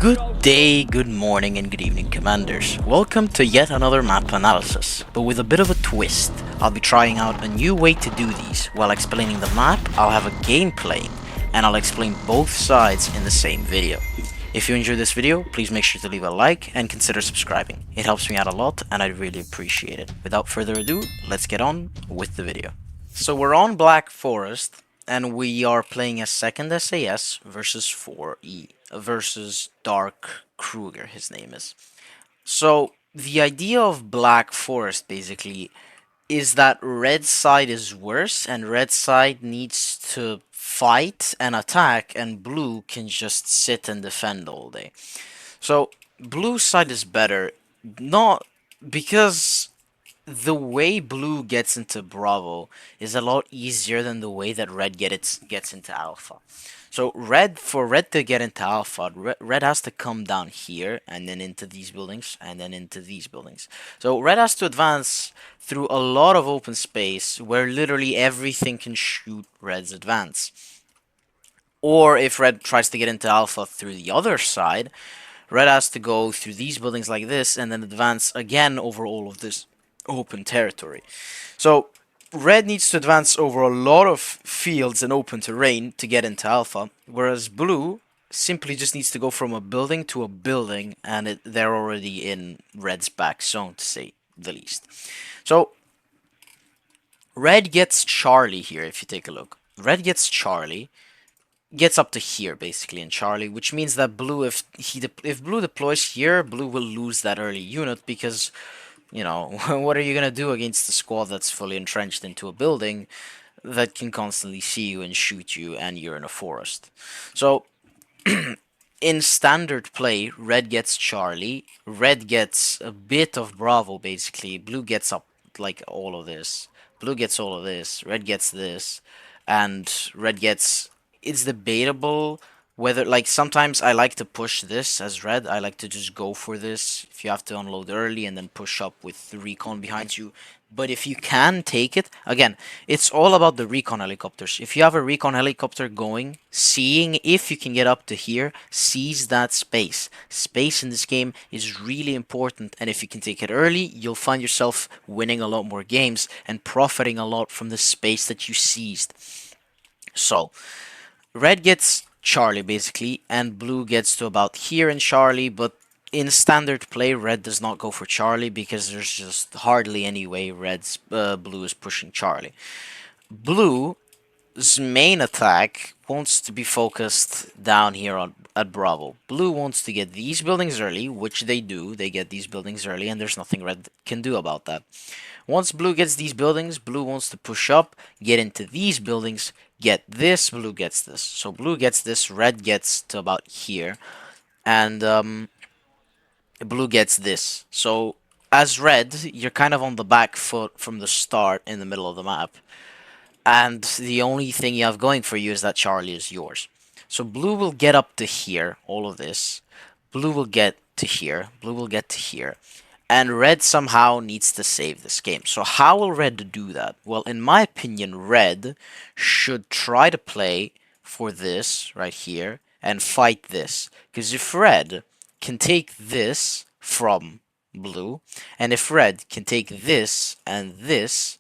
Good day, good morning, and good evening, Commanders. Welcome to yet another map analysis, but with a bit of a twist. I'll be trying out a new way to do these. While explaining the map, I'll have a game playing, and I'll explain both sides in the same video. If you enjoyed this video, please make sure to leave a like and consider subscribing. It helps me out a lot, and I'd really appreciate it. Without further ado, let's get on with the video. So we're on Black Forest, and we are playing a second SAS versus 4E versus Dark Kruger, his name is. So the idea of Black Forest basically is that red side is worse and red side needs to fight and attack and blue can just sit and defend all day. So blue side is better, not because the way blue gets into Bravo is a lot easier than the way that red gets into Alpha. So for red to get into Alpha, red has to come down here and then into these buildings and then into these buildings. So red has to advance through a lot of open space where literally everything can shoot red's advance. Or if red tries to get into Alpha through the other side, red has to go through these buildings like this and then advance again over all of this open territory. So red needs to advance over a lot of fields and open terrain to get into Alpha, whereas blue simply just needs to go from a building to a building and they're already in red's back zone, to say the least. So red gets Charlie here, if you take a look. Red gets Charlie, gets up to here basically in Charlie, which means that blue, if blue deploys here, blue will lose that early unit because, you know, what are you gonna do against a squad that's fully entrenched into a building that can constantly see you and shoot you and you're in a forest? So in standard play, red gets Charlie, red gets a bit of Bravo basically, blue gets up like all of this, blue gets all of this, red gets this, and red gets, it's debatable whether, like, sometimes I like to push this as red. I like to just go for this if you have to unload early and then push up with the recon behind you. But if you can take it, again, it's all about the recon helicopters. If you have a recon helicopter going, seeing if you can get up to here, seize that space. Space in this game is really important, and if you can take it early, you'll find yourself winning a lot more games and profiting a lot from the space that you seized. So, red gets Charlie basically, and blue gets to about here in Charlie, but in standard play, red does not go for Charlie because there's just hardly any way blue is pushing Charlie. Blue's main attack wants to be focused down here at Bravo. Blue wants to get these buildings early, which they do. They get these buildings early, and there's nothing red can do about that. Once blue gets these buildings, blue wants to push up, get into these buildings, get this, blue gets this. So blue gets this, red gets to about here, and blue gets this. So as red, you're kind of on the back foot from the start in the middle of the map. And the only thing you have going for you is that Charlie is yours. So blue will get up to here, all of this. Blue will get to here, blue will get to here. And red somehow needs to save this game. So how will red do that? Well, in my opinion, red should try to play for this right here and fight this. Because if red can take this from blue, and if red can take this and this,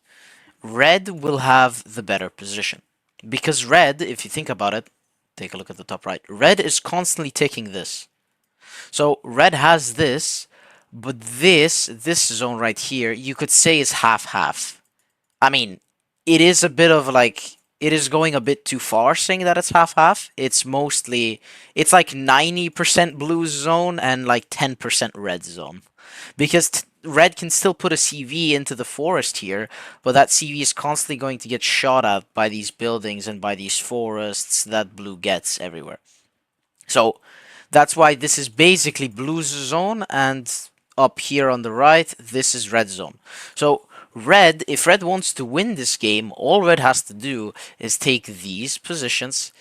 red will have the better position. Because red, if you think about it, take a look at the top right, red is constantly taking this. So red has this, but this zone right here, you could say is half-half. I mean, it is a bit of like, it is going a bit too far saying that it's half-half. It's mostly, it's like 90% blue zone and like 10% red zone. Because red can still put a CV into the forest here, but that CV is constantly going to get shot at by these buildings and by these forests that blue gets everywhere. So that's why this is basically blue's zone, and up here on the right, this is red zone. So red, if red wants to win this game, all red has to do is take these positions.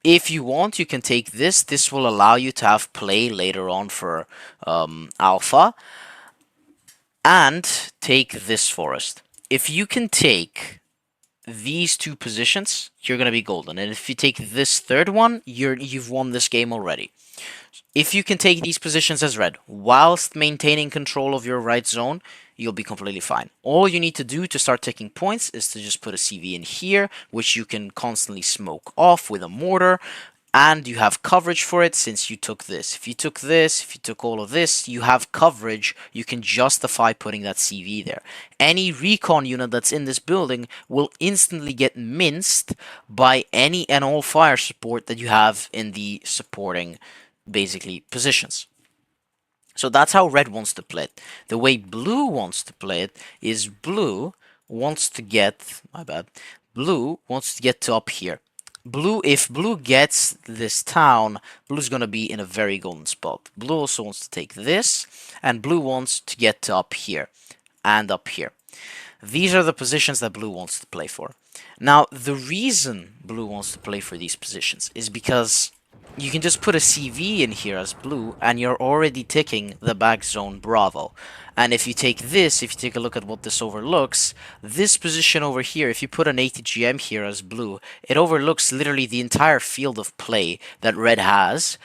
If you want, you can take this. This will allow you to have play later on for Alpha. And take this forest. If you can take these two positions, you're going to be golden. And if you take this third one, you've won this game already. If you can take these positions as red whilst maintaining control of your right zone, you'll be completely fine. All you need to do to start taking points is to just put a CV in here, which you can constantly smoke off with a mortar, and you have coverage for it since you took this. If you took this, if you took all of this, you have coverage. You can justify putting that CV there. Any recon unit that's in this building will instantly get minced by any and all fire support that you have in the supporting, basically, positions. So that's how red wants to play it. The way blue wants to play it is blue wants to get, my bad, blue wants to get to up here. If blue gets this town, blue's gonna be in a very golden spot. Blue also wants to take this, and blue wants to get to up here and up here. These are the positions that blue wants to play for. Now, the reason blue wants to play for these positions is because you can just put a CV in here as blue, and you're already ticking the back zone Bravo. And if you take this, if you take a look at what this overlooks, this position over here, if you put an ATGM here as blue, it overlooks literally the entire field of play that red has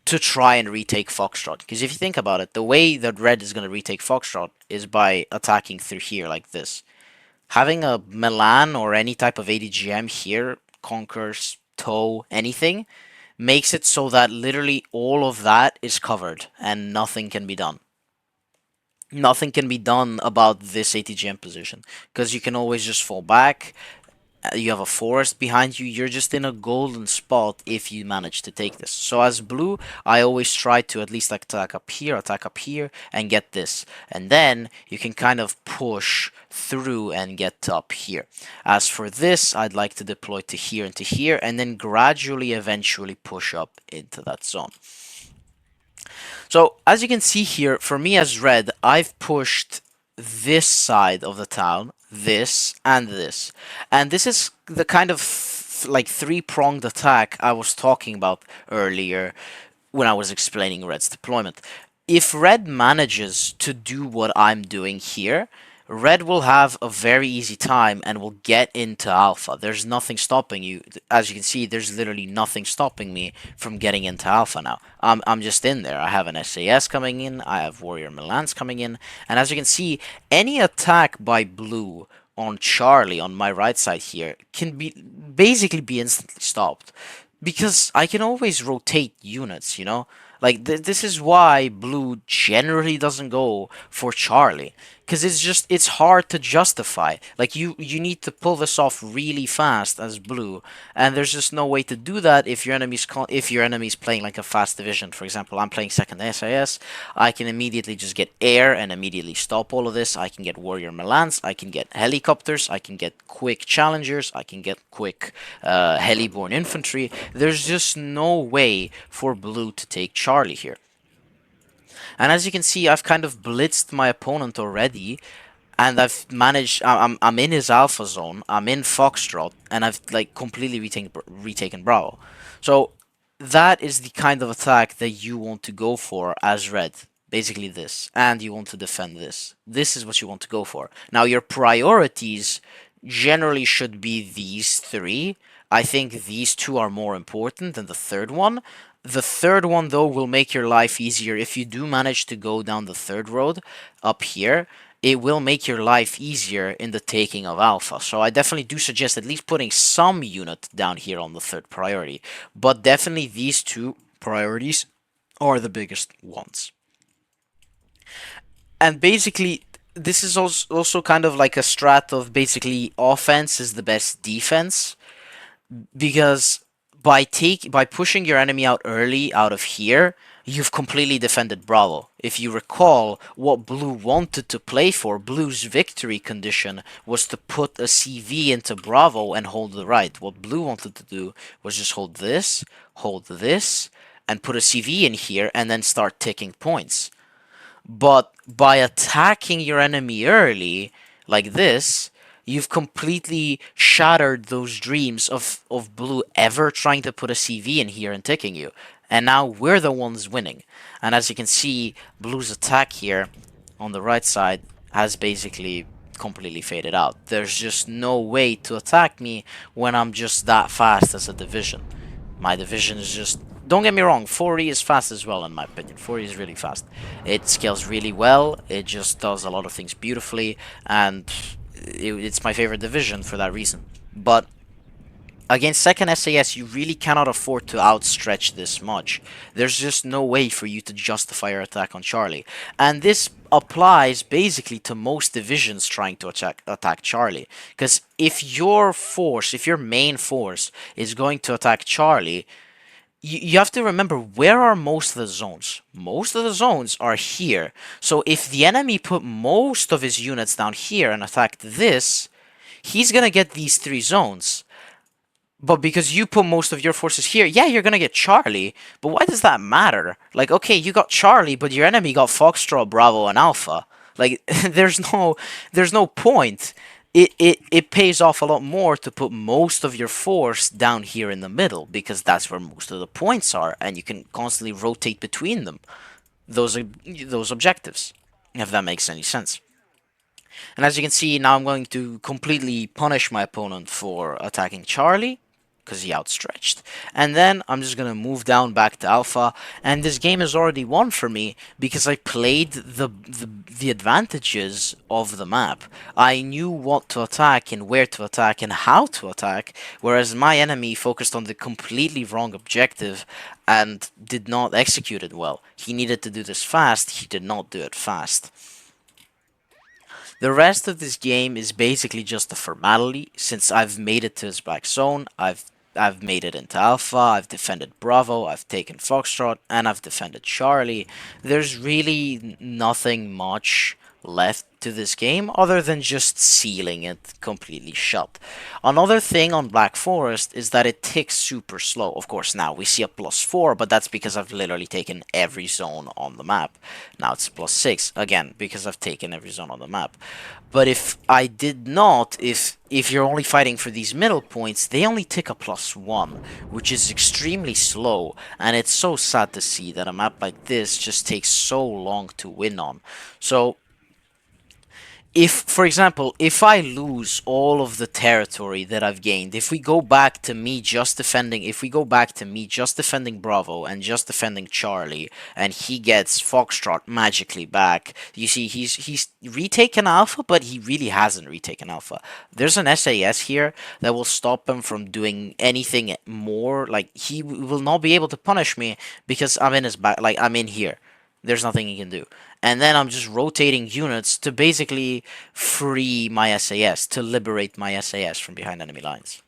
to try and retake Foxtrot. Because if you think about it, the way that red is going to retake Foxtrot is by attacking through here like this. Having a Milan or any type of ADGM here, Conkers, Toe, anything, makes it so that literally all of that is covered and nothing can be done. Nothing can be done about this ATGM position because you can always just fall back. You have a forest behind you. You're just in a golden spot if you manage to take this. So as blue, I always try to at least like attack up here, and get this. And then you can kind of push through and get up here. As for this, I'd like to deploy to here, and then gradually, eventually push up into that zone. So as you can see here, for me as red, I've pushed this side of the town, this, and this. And this is the kind of like three-pronged attack I was talking about earlier when I was explaining red's deployment. If red manages to do what I'm doing here, red will have a very easy time and will get into alpha. There's nothing stopping you. As you can see, there's literally nothing stopping me from getting into alpha now. I'm just in there. I have an SAS coming in. I have Warrior Milans coming in. And as you can see, any attack by blue on Charlie on my right side here can basically be instantly stopped. Because I can always rotate units, you know? Like, this is why blue generally doesn't go for Charlie. Because it's hard to justify. Like, you need to pull this off really fast as blue. And there's just no way to do that if your enemy's playing like a fast division. For example, I'm playing second SAS. I can immediately just get air and immediately stop all of this. I can get Warrior Milans. I can get helicopters. I can get quick challengers. I can get quick heliborne infantry. There's just no way for blue to take Charlie here. And as you can see, I've kind of blitzed my opponent already, and I've managed. I'm in his alpha zone. I'm in Foxtrot, and I've like completely retaken Bravo. So that is the kind of attack that you want to go for as red. Basically this, and you want to defend this. This is what you want to go for. Now your priorities generally should be these three. I think these two are more important than the third one. The third one, though, will make your life easier. If you do manage to go down the third road up here, it will make your life easier in the taking of alpha. So I definitely do suggest at least putting some unit down here on the third priority. But definitely these two priorities are the biggest ones. And basically, this is also kind of like a strat of basically offense is the best defense, because by pushing your enemy out early out of here, you've completely defended Bravo. If you recall, what blue wanted to play for, blue's victory condition, was to put a CV into Bravo and hold the right. What blue wanted to do was just hold this, and put a CV in here, and then start taking points. But by attacking your enemy early, like this, you've completely shattered those dreams of blue ever trying to put a CV in here and ticking you. And now we're the ones winning. And as you can see, blue's attack here on the right side has basically completely faded out. There's just no way to attack me when I'm just that fast as a division. My division is just don't get me wrong, 4E is fast as well, in my opinion. 4E is really fast. It scales really well, it just does a lot of things beautifully, and it's my favorite division for that reason. But against second SAS, you really cannot afford to outstretch this much. There's just no way for you to justify your attack on Charlie. And this applies basically to most divisions trying to attack Charlie. Because if your main force is going to attack Charlie, you have to remember, where are most of the zones? Most of the zones are here. So if the enemy put most of his units down here and attacked this, he's gonna get these three zones. But because you put most of your forces here, yeah, you're gonna get Charlie. But why does that matter? Like, okay, you got Charlie, but your enemy got Foxtrot, Bravo, and Alpha. Like, there's no point. It pays off a lot more to put most of your force down here in the middle, because that's where most of the points are, and you can constantly rotate between them. Those objectives, if that makes any sense. And as you can see, now I'm going to completely punish my opponent for attacking Charlie, because he outstretched. And then I'm just going to move down back to Alpha, and this game is already won for me, because I played the advantages of the map. I knew what to attack, and where to attack, and how to attack, whereas my enemy focused on the completely wrong objective, and did not execute it well. He needed to do this fast, he did not do it fast. The rest of this game is basically just a formality. Since I've made it to his back zone, I've made it into Alpha, I've defended Bravo, I've taken Foxtrot, and I've defended Charlie. There's really nothing much left to this game other than just sealing it completely shut. Another thing on Black Forest is that it ticks super slow. Of course, now we see a +4, but that's because I've literally taken every zone on the map. Now it's +6, again, because I've taken every zone on the map. But if I did not, if you're only fighting for these middle points, they only tick a +1, which is extremely slow, and it's so sad to see that a map like this just takes so long to win on. So if, for example, if I lose all of the territory that I've gained, if we go back to me just defending, Bravo and just defending Charlie, and he gets Foxtrot magically back, you see, he's retaken Alpha, but he really hasn't retaken Alpha. There's an SAS here that will stop him from doing anything more. Like, he will not be able to punish me because I'm in his back, like, I'm in here. There's nothing he can do. And then I'm just rotating units to basically free my SAS, to liberate my SAS from behind enemy lines.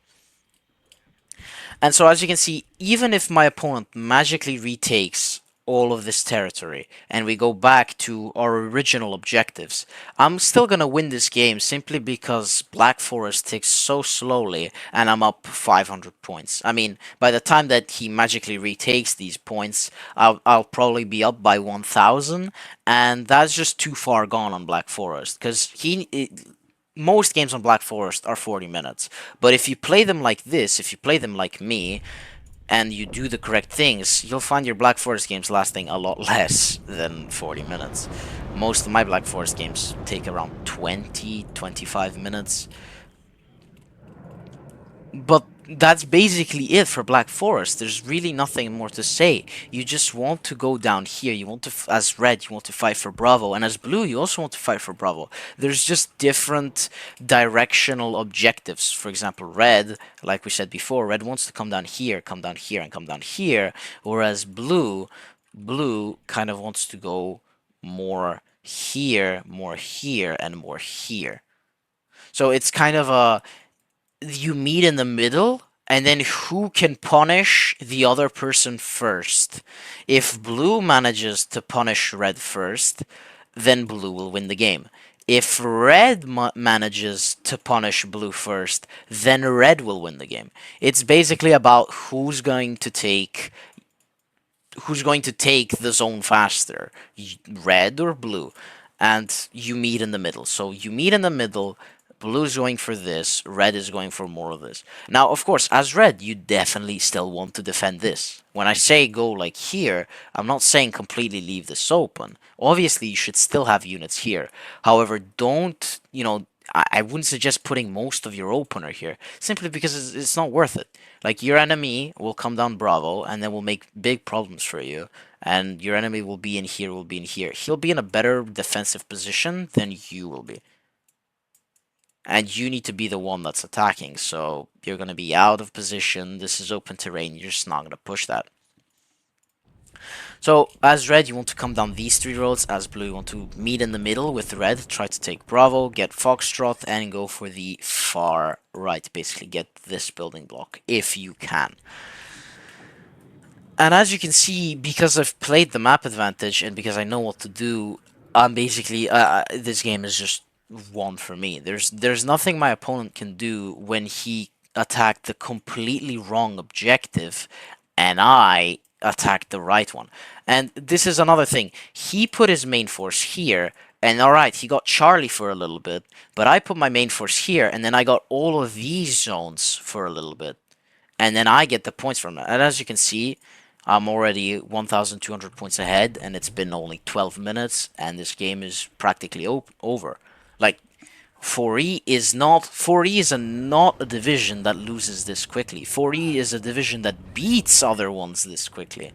And so as you can see, even if my opponent magically retakes all of this territory and we go back to our original objectives, I'm still gonna win this game simply because Black Forest ticks so slowly and I'm up 500 points. I mean, by the time that he magically retakes these points, I'll probably be up by 1000, and that's just too far gone on Black Forest, because most games on Black Forest are 40 minutes. But if you play them like this, if you play them like me, and you do the correct things, you'll find your Black Forest games lasting a lot less than 40 minutes. Most of my Black Forest games take around 20-25 minutes. But that's basically it for Black Forest. There's really nothing more to say. You just want to go down here. You want to, as Red, you want to fight for Bravo, and as Blue, you also want to fight for Bravo. There's just different directional objectives. For example, Red, like we said before, Red wants to come down here, come down here, and come down here, whereas Blue kind of wants to go more here, and more here. So it's kind of a, you meet in the middle, and then who can punish the other person first. If Blue manages to punish Red first, then Blue will win the game. If Red manages to punish Blue first, then Red will win the game. It's basically about who's going to take the zone faster, Red or Blue, and you meet in the middle. So you meet in the middle. Blue is going for this, Red is going for more of this. Now, of course, as Red, you definitely still want to defend this. When I say go like here, I'm not saying completely leave this open. Obviously, you should still have units here. However, don't, I wouldn't suggest putting most of your opener here, simply because it's not worth it. Like, your enemy will come down Bravo, and then will make big problems for you, and your enemy will be in here, will be in here. He'll be in a better defensive position than you will be. And you need to be the one that's attacking, so you're going to be out of position. This is open terrain, you're just not going to push that. So, as red, you want to come down these three roads. As blue, you want to meet in the middle with red, try to take Bravo, get Foxtrot, and go for the far right. Basically, get this building block, if you can. And as you can see, because I've played the map advantage, and because I know what to do, I'm basically, this game is just won for me. There's nothing my opponent can do when he attacked the completely wrong objective, and I attacked the right one. And this is another thing. He put his main force here, and alright, he got Charlie for a little bit, but I put my main force here, and then I got all of these zones for a little bit. And then I get the points from that. And as you can see, I'm already 1,200 points ahead, and it's been only 12 minutes, and this game is practically over. Like, 4E is not a division that loses this quickly. 4E is a division that beats other ones this quickly.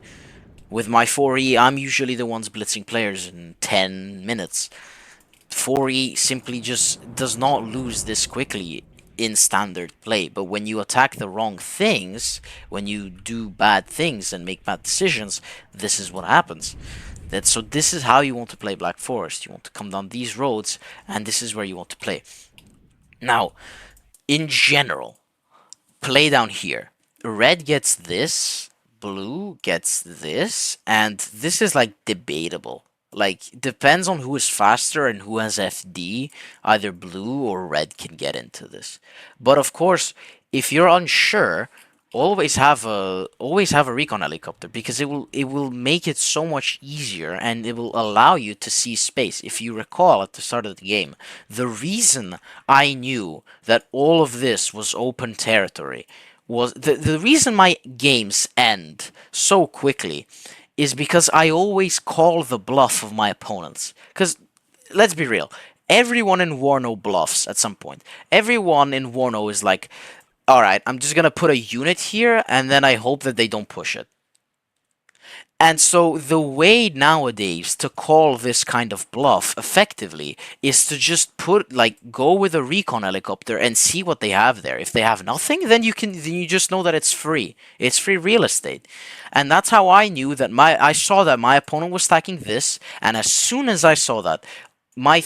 With my 4E, I'm usually the ones blitzing players in 10 minutes. 4E simply just does not lose this quickly in standard play, but when you attack the wrong things, when you do bad things and make bad decisions, this is what happens. So this is how you want to play Black Forest. You want to come down these roads, and this is where you want to play. Now, in general, play down here. Red gets this, blue gets this, and this is like debatable. Like, depends on who is faster and who has FD. Either blue or red can get into this. But of course, if you're unsure, always have a recon helicopter, because it will make it so much easier, and it will allow you to see space. If you recall at the start of the game, the reason I knew that all of this was open territory was the reason my games end so quickly is because I always call the bluff of my opponents. Because let's be real, everyone in WARNO bluffs at some point. Everyone in WARNO is like, alright, I'm just gonna put a unit here, and then I hope that they don't push it. And so the way nowadays to call this kind of bluff effectively is to just go with a recon helicopter and see what they have there. If they have nothing, then you just know that it's free. It's free real estate. And that's how I knew that I saw that my opponent was stacking this, and as soon as I saw that, my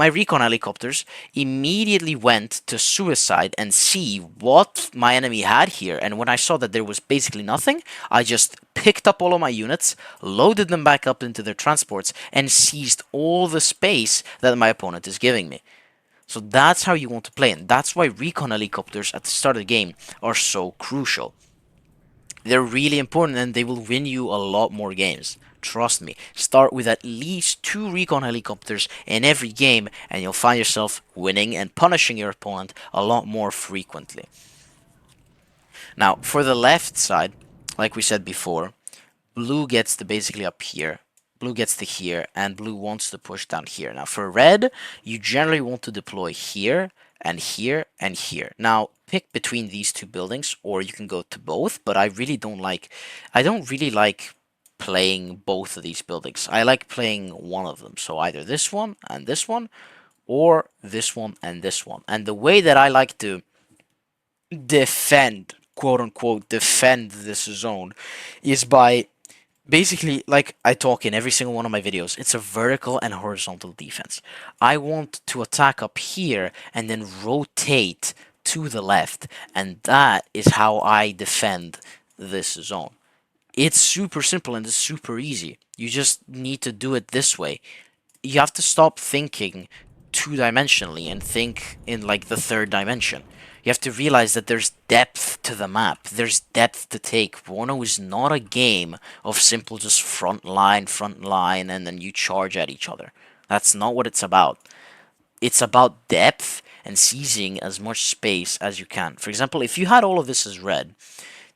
recon helicopters immediately went to suicide and see what my enemy had here. And when I saw that there was basically nothing, I just picked up all of my units, loaded them back up into their transports, and seized all the space that my opponent is giving me. So that's how you want to play, and that's why recon helicopters at the start of the game are so crucial. They're really important, and they will win you a lot more games. Trust me. Start with at least 2 recon helicopters in every game, and you'll find yourself winning and punishing your opponent a lot more frequently. Now, for the left side, like we said before, blue gets to basically up here. Blue gets to here, and blue wants to push down here. Now, for red, you generally want to deploy here, and here, and here. Now, pick between these two buildings, or you can go to both, but I don't really like playing both of these buildings. I like playing one of them, so either this one and this one, or this one and this one. And the way that I like to defend, quote unquote, defend this zone is by basically, like I talk in every single one of my videos, it's a vertical and horizontal defense. I want to attack up here and then rotate to the left, and that is how I defend this zone. It's super simple and it's super easy. You just need to do it this way. You have to stop thinking two-dimensionally and think in like the third dimension. You have to realize that there's depth to the map. There's depth to take. WARNO is not a game of simple just front line, and then you charge at each other. That's not what it's about. It's about depth and seizing as much space as you can. For example, if you had all of this as red,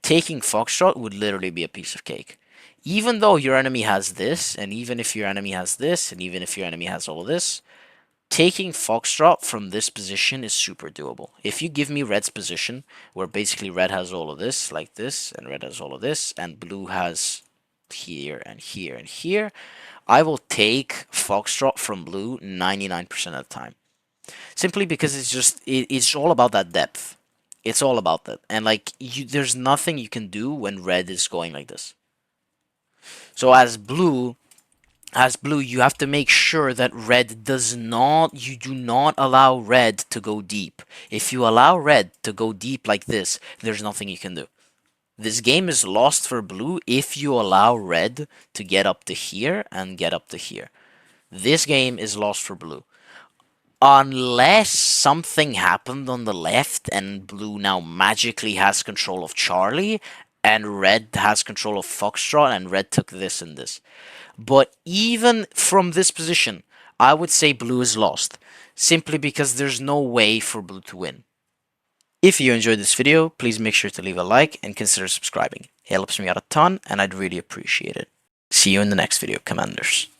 taking Foxtrot would literally be a piece of cake. Even though your enemy has this, and even if your enemy has this, and even if your enemy has all of this, taking Foxtrot from this position is super doable. If you give me red's position, where basically red has all of this, like this, and red has all of this, and blue has here and here and here, I will take Foxtrot from blue 99% of the time. Simply because it's all about that depth. It's all about that. And like there's nothing you can do when red is going like this. So as blue, you have to make sure that you do not allow red to go deep. If you allow red to go deep like this, there's nothing you can do. This game is lost for blue if you allow red to get up to here and get up to here. This game is lost for blue. Unless something happened on the left and blue now magically has control of Charlie and red has control of Foxtrot and red took this and this. But even from this position, I would say blue is lost, simply because there's no way for blue to win. If you enjoyed this video, please make sure to leave a like and consider subscribing. It helps me out a ton and I'd really appreciate it. See you in the next video, Commanders.